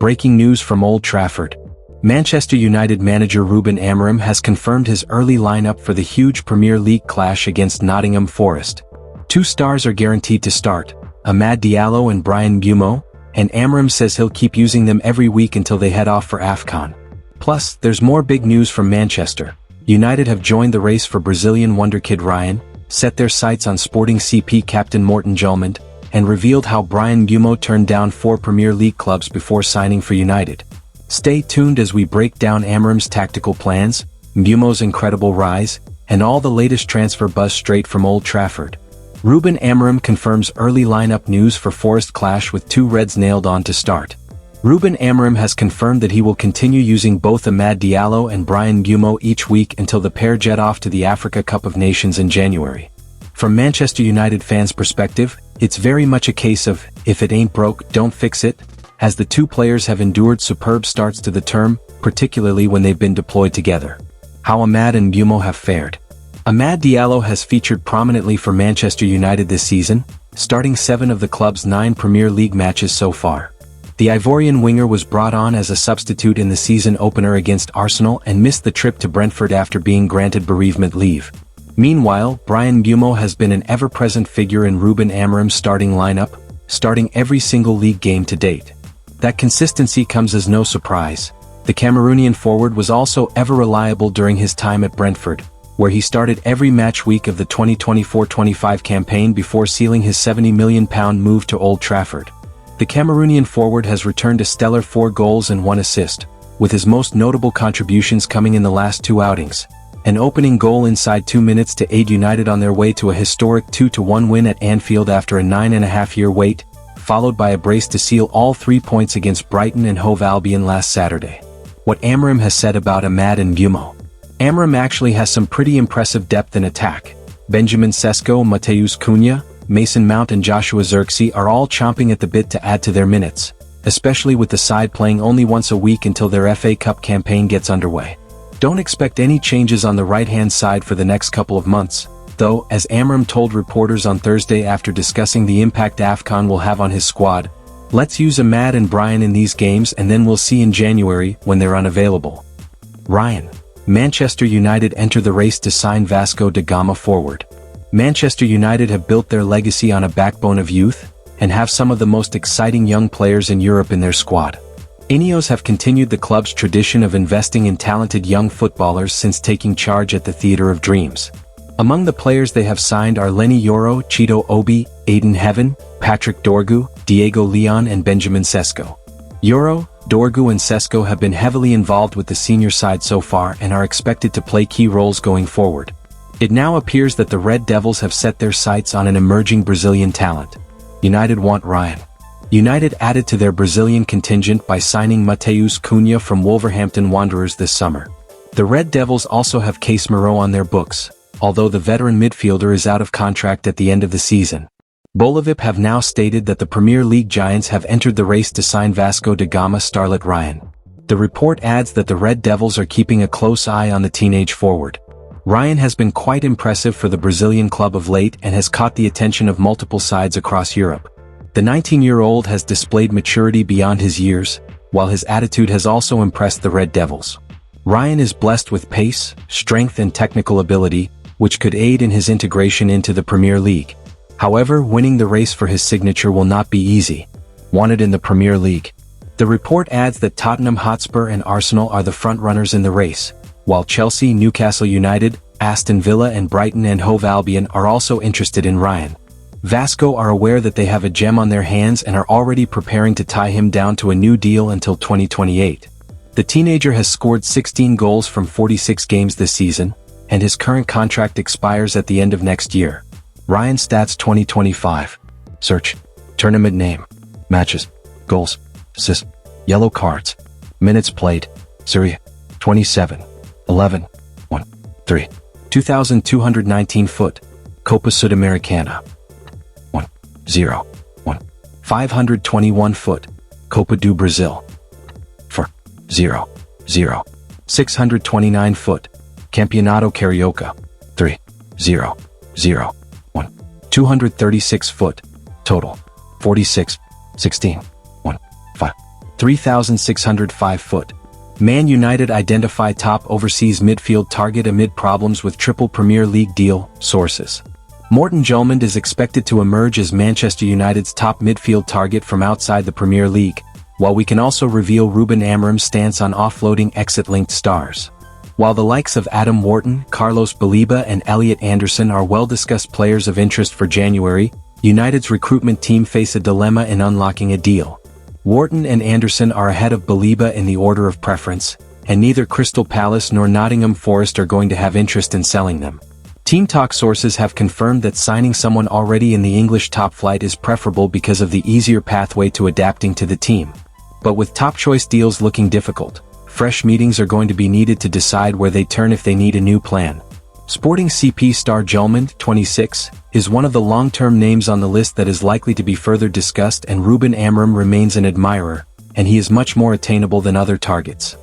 Breaking news from Old Trafford. Manchester United manager Ruben Amorim has confirmed his early lineup for the huge Premier League clash against Nottingham Forest. Two stars are guaranteed to start, Amad Diallo and Bryan Mbeumo, and Amorim says he'll keep using them every week until they head off for AFCON. Plus, there's more big news from Manchester. United have joined the race for Brazilian wonderkid Ryan, set their sights on Sporting CP captain Morten Jolmand, and revealed how Bryan Mbeumo turned down 4 Premier League clubs before signing for United. Stay tuned as we break down Amorim's tactical plans, Mbeumo's incredible rise, and all the latest transfer buzz straight from Old Trafford. Ruben Amorim confirms early lineup news for Forest clash with 2 Reds nailed on to start. Ruben Amorim has confirmed that he will continue using both Amad Diallo and Bryan Mbeumo each week until the pair jet off to the Africa Cup of Nations in January. From Manchester United fans' perspective, it's very much a case of, if it ain't broke, don't fix it, as the two players have endured superb starts to the term, particularly when they've been deployed together. How Amad and Mbeumo have fared. Amad Diallo has featured prominently for Manchester United this season, starting 7 of the club's 9 Premier League matches so far. The Ivorian winger was brought on as a substitute in the season opener against Arsenal and missed the trip to Brentford after being granted bereavement leave. Meanwhile, Bryan Mbeumo has been an ever-present figure in Ruben Amorim's starting lineup, starting every single league game to date. That consistency comes as no surprise. The Cameroonian forward was also ever reliable during his time at Brentford, where he started every match week of the 2024-25 campaign before sealing his £70 million move to Old Trafford. The Cameroonian forward has returned a stellar 4 goals and 1 assist, with his most notable contributions coming in the last 2 outings. An opening goal inside 2 minutes to aid United on their way to a historic 2-1 win at Anfield after a 9.5-year wait, followed by a brace to seal all 3 points against Brighton and Hove Albion last Saturday. What Amorim has said about Amad and Mbeumo. Amorim actually has some pretty impressive depth in attack. Benjamin Sesko, Matheus Cunha, Mason Mount and Joshua Zirkzee are all chomping at the bit to add to their minutes, especially with the side playing only once a week until their FA Cup campaign gets underway. Don't expect any changes on the right-hand side for the next couple of months, though, as Amorim told reporters on Thursday after discussing the impact AFCON will have on his squad, "Let's use Amad and Bryan in these games and then we'll see in January when they're unavailable." Ryan. Manchester United enter the race to sign Vasco da Gama forward. Manchester United have built their legacy on a backbone of youth, and have some of the most exciting young players in Europe in their squad. Ineos have continued the club's tradition of investing in talented young footballers since taking charge at the Theatre of Dreams. Among the players they have signed are Lenny Yoro, Cheeto Obi, Aiden Heaven, Patrick Dorgu, Diego Leon and Benjamin Sesko. Yoro, Dorgu and Sesko have been heavily involved with the senior side so far and are expected to play key roles going forward. It now appears that the Red Devils have set their sights on an emerging Brazilian talent. United want Ryan. United added to their Brazilian contingent by signing Matheus Cunha from Wolverhampton Wanderers this summer. The Red Devils also have Case Moreau on their books, although the veteran midfielder is out of contract at the end of the season. Bolivip have now stated that the Premier League giants have entered the race to sign Vasco da Gama starlet Ryan. The report adds that the Red Devils are keeping a close eye on the teenage forward. Ryan has been quite impressive for the Brazilian club of late and has caught the attention of multiple sides across Europe. The 19-year-old has displayed maturity beyond his years, while his attitude has also impressed the Red Devils. Ryan is blessed with pace, strength and technical ability, which could aid in his integration into the Premier League. However, winning the race for his signature will not be easy. Wanted in the Premier League. The report adds that Tottenham Hotspur and Arsenal are the front-runners in the race, while Chelsea, Newcastle United, Aston Villa and Brighton and Hove Albion are also interested in Ryan. Vasco are aware that they have a gem on their hands and are already preparing to tie him down to a new deal until 2028. The teenager has scored 16 goals from 46 games this season, and his current contract expires at the end of next year. Ryan Stats 2025. Search. Tournament name. Matches. Goals. Assists. Yellow cards. Minutes played. Syria. 27. 11. 1. 3. 2,219 foot. Copa Sudamericana. 1. 0. 1. 521 foot. Copa do Brasil. 4. 0. 0. 629 foot. Campeonato Carioca. 3. 0. 0. 1. 236 foot. Total. 46. 16. 1. 5. 3,605 foot. Man United identify top overseas midfield target amid problems with triple Premier League deal, sources. Morten Hjulmand is expected to emerge as Manchester United's top midfield target from outside the Premier League, while we can also reveal Ruben Amorim's stance on offloading exit-linked stars. While the likes of Adam Wharton, Carlos Baleba and Elliot Anderson are well-discussed players of interest for January, United's recruitment team face a dilemma in unlocking a deal. Wharton and Anderson are ahead of Baleba in the order of preference, and neither Crystal Palace nor Nottingham Forest are going to have interest in selling them. Team Talk sources have confirmed that signing someone already in the English top flight is preferable because of the easier pathway to adapting to the team. But with top-choice deals looking difficult, fresh meetings are going to be needed to decide where they turn if they need a new plan. Sporting CP star Hjulmand, 26, is one of the long-term names on the list that is likely to be further discussed, and Ruben Amorim remains an admirer, and he is much more attainable than other targets.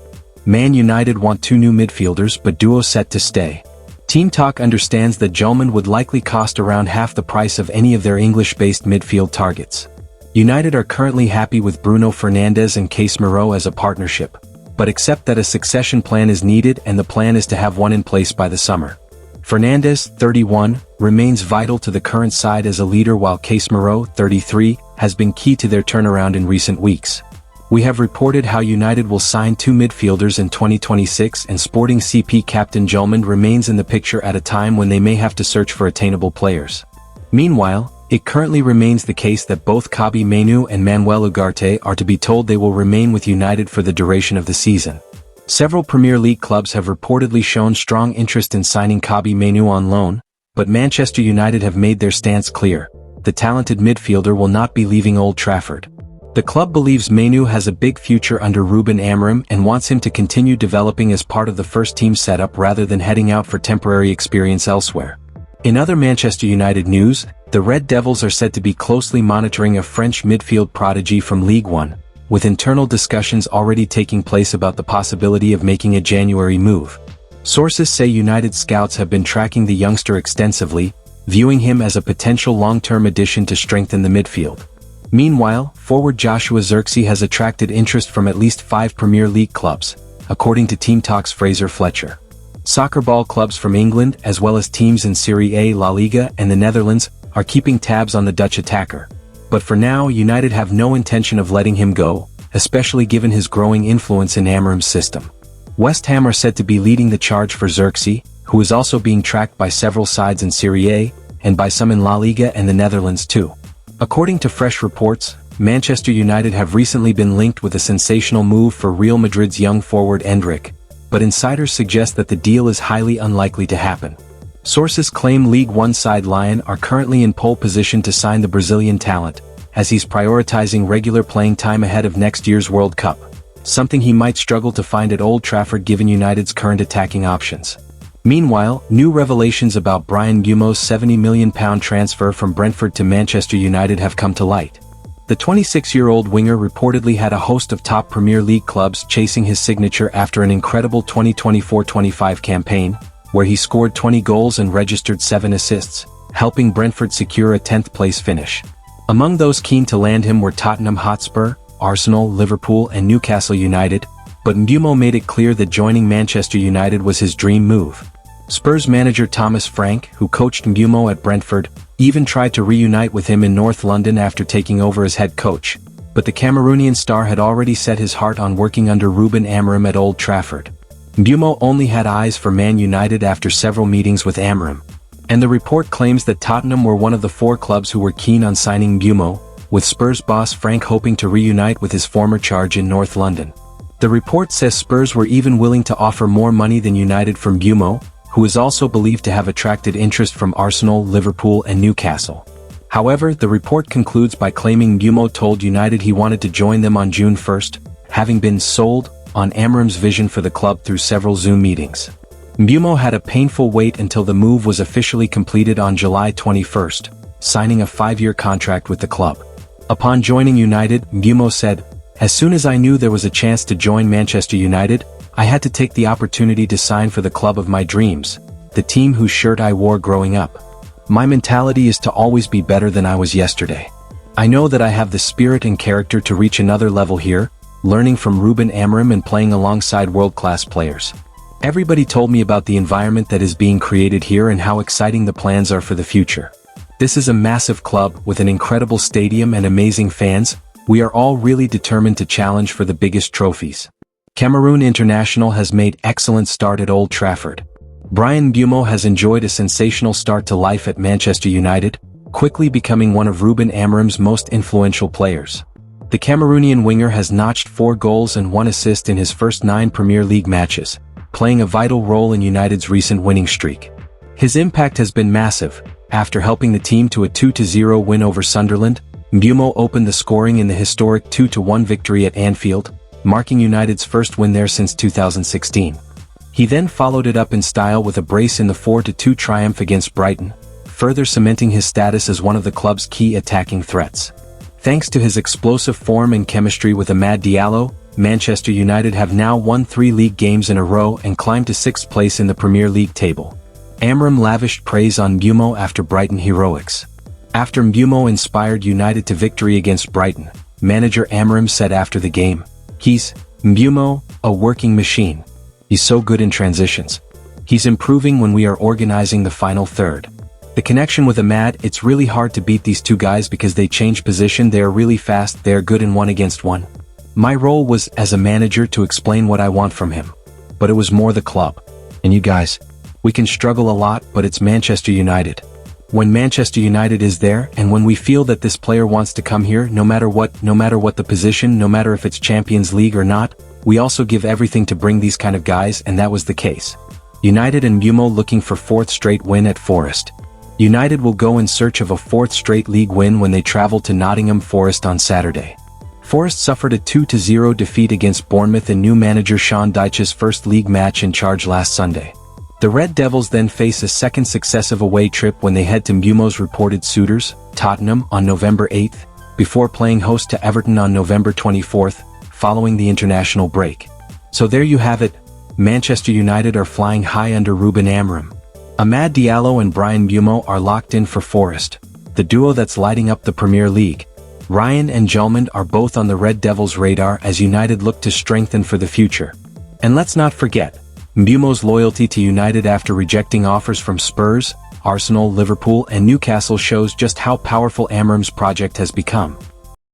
Man United want 2 new midfielders but duo set to stay. Team Talk understands that Hjulmand would likely cost around half the price of any of their English-based midfield targets. United are currently happy with Bruno Fernandes and Casemiro as a partnership, but accept that a succession plan is needed, and the plan is to have one in place by the summer. Fernandes, 31, remains vital to the current side as a leader, while Casemiro, 33, has been key to their turnaround in recent weeks. We have reported how United will sign 2 midfielders in 2026, and Sporting CP captain Hjulmand remains in the picture at a time when they may have to search for attainable players. Meanwhile, it currently remains the case that both Kobbie Mainoo and Manuel Ugarte are to be told they will remain with United for the duration of the season. Several Premier League clubs have reportedly shown strong interest in signing Kobbie Mainoo on loan, but Manchester United have made their stance clear. The talented midfielder will not be leaving Old Trafford. The club believes Mainoo has a big future under Ruben Amorim and wants him to continue developing as part of the first-team setup rather than heading out for temporary experience elsewhere. In other Manchester United news, the Red Devils are said to be closely monitoring a French midfield prodigy from Ligue 1, with internal discussions already taking place about the possibility of making a January move. Sources say United scouts have been tracking the youngster extensively, viewing him as a potential long-term addition to strengthen the midfield. Meanwhile, forward Joshua Zirkzee has attracted interest from at least 5 Premier League clubs, according to Team Talk's Fraser Fletcher. Soccer ball clubs from England, as well as teams in Serie A, La Liga, and the Netherlands, are keeping tabs on the Dutch attacker. But for now, United have no intention of letting him go, especially given his growing influence in Amorim's system. West Ham are said to be leading the charge for Zirkzee, who is also being tracked by several sides in Serie A, and by some in La Liga and the Netherlands too. According to fresh reports, Manchester United have recently been linked with a sensational move for Real Madrid's young forward Erik, but insiders suggest that the deal is highly unlikely to happen. Sources claim League One side Lyon are currently in pole position to sign the Brazilian talent, as he's prioritizing regular playing time ahead of next year's World Cup, something he might struggle to find at Old Trafford given United's current attacking options. Meanwhile, new revelations about Bryan Mbeumo's £70 million transfer from Brentford to Manchester United have come to light. The 26-year-old winger reportedly had a host of top Premier League clubs chasing his signature after an incredible 2024-25 campaign, where he scored 20 goals and registered 7 assists, helping Brentford secure a 10th-place finish. Among those keen to land him were Tottenham Hotspur, Arsenal, Liverpool and Newcastle United, but Mbeumo made it clear that joining Manchester United was his dream move. Spurs manager Thomas Frank, who coached Mbeumo at Brentford, even tried to reunite with him in North London after taking over as head coach, but the Cameroonian star had already set his heart on working under Ruben Amorim at Old Trafford. Mbeumo only had eyes for Man United after several meetings with Amorim, and the report claims that Tottenham were one of the 4 clubs who were keen on signing Mbeumo, with Spurs boss Frank hoping to reunite with his former charge in North London. The report says Spurs were even willing to offer more money than United for Mbeumo, who is also believed to have attracted interest from Arsenal, Liverpool and Newcastle. However, the report concludes by claiming Mbeumo told United he wanted to join them on June 1st, having been sold on Amorim's vision for the club through several Zoom meetings. Mbeumo had a painful wait until the move was officially completed on July 21st, signing a 5-year contract with the club. Upon joining United, Mbeumo said, "As soon as I knew there was a chance to join Manchester United, I had to take the opportunity to sign for the club of my dreams, the team whose shirt I wore growing up. My mentality is to always be better than I was yesterday. I know that I have the spirit and character to reach another level here, learning from Ruben Amorim and playing alongside world-class players. Everybody told me about the environment that is being created here and how exciting the plans are for the future. This is a massive club with an incredible stadium and amazing fans. We are all really determined to challenge for the biggest trophies. Cameroon international has made excellent start at Old Trafford. Bryan Mbeumo has enjoyed a sensational start to life at Manchester United, quickly becoming one of Ruben Amorim's most influential players. The Cameroonian winger has notched 4 goals and 1 assist in his first 9 Premier League matches, playing a vital role in United's recent winning streak. His impact has been massive. After helping the team to a 2-0 win over Sunderland, Mbeumo opened the scoring in the historic 2-1 victory at Anfield, marking United's first win there since 2016. He then followed it up in style with a brace in the 4-2 triumph against Brighton, further cementing his status as one of the club's key attacking threats. Thanks to his explosive form and chemistry with Amad Diallo, Manchester United have now won 3 league games in a row and climbed to 6th place in the Premier League table. Amorim lavished praise on Mbeumo after Brighton heroics. After Mbeumo inspired United to victory against Brighton, manager Amorim said after the game, "He's, Mbeumo, a working machine. He's so good in transitions. He's improving when we are organizing the final third." The connection with Amad, it's really hard to beat these two guys because they change position, they are really fast, they are good in 1-against-1. My role was, as a manager, to explain what I want from him. But it was more the club. And you guys, we can struggle a lot, but it's Manchester United. When Manchester United is there, and when we feel that this player wants to come here, no matter what the position, no matter if it's Champions League or not, we also give everything to bring these kind of guys, and that was the case. United and Mbeumo looking for 4th straight win at Forest. United will go in search of a 4th straight league win when they travel to Nottingham Forest on Saturday. Forest suffered a 2-0 defeat against Bournemouth in new manager Sean Dyche's first league match in charge last Sunday. The Red Devils then face a second successive away trip when they head to Mbeumo's reported suitors, Tottenham, on November 8th, before playing host to Everton on November 24th, following the international break. So there you have it, Manchester United are flying high under Ruben Amorim. Amad Diallo and Bryan Mbeumo are locked in for Forest, the duo that's lighting up the Premier League. Ryan and Jelmond are both on the Red Devils' radar as United look to strengthen for the future. And let's not forget, Mbeumo's loyalty to United after rejecting offers from Spurs, Arsenal, Liverpool and Newcastle shows just how powerful Amorim's project has become.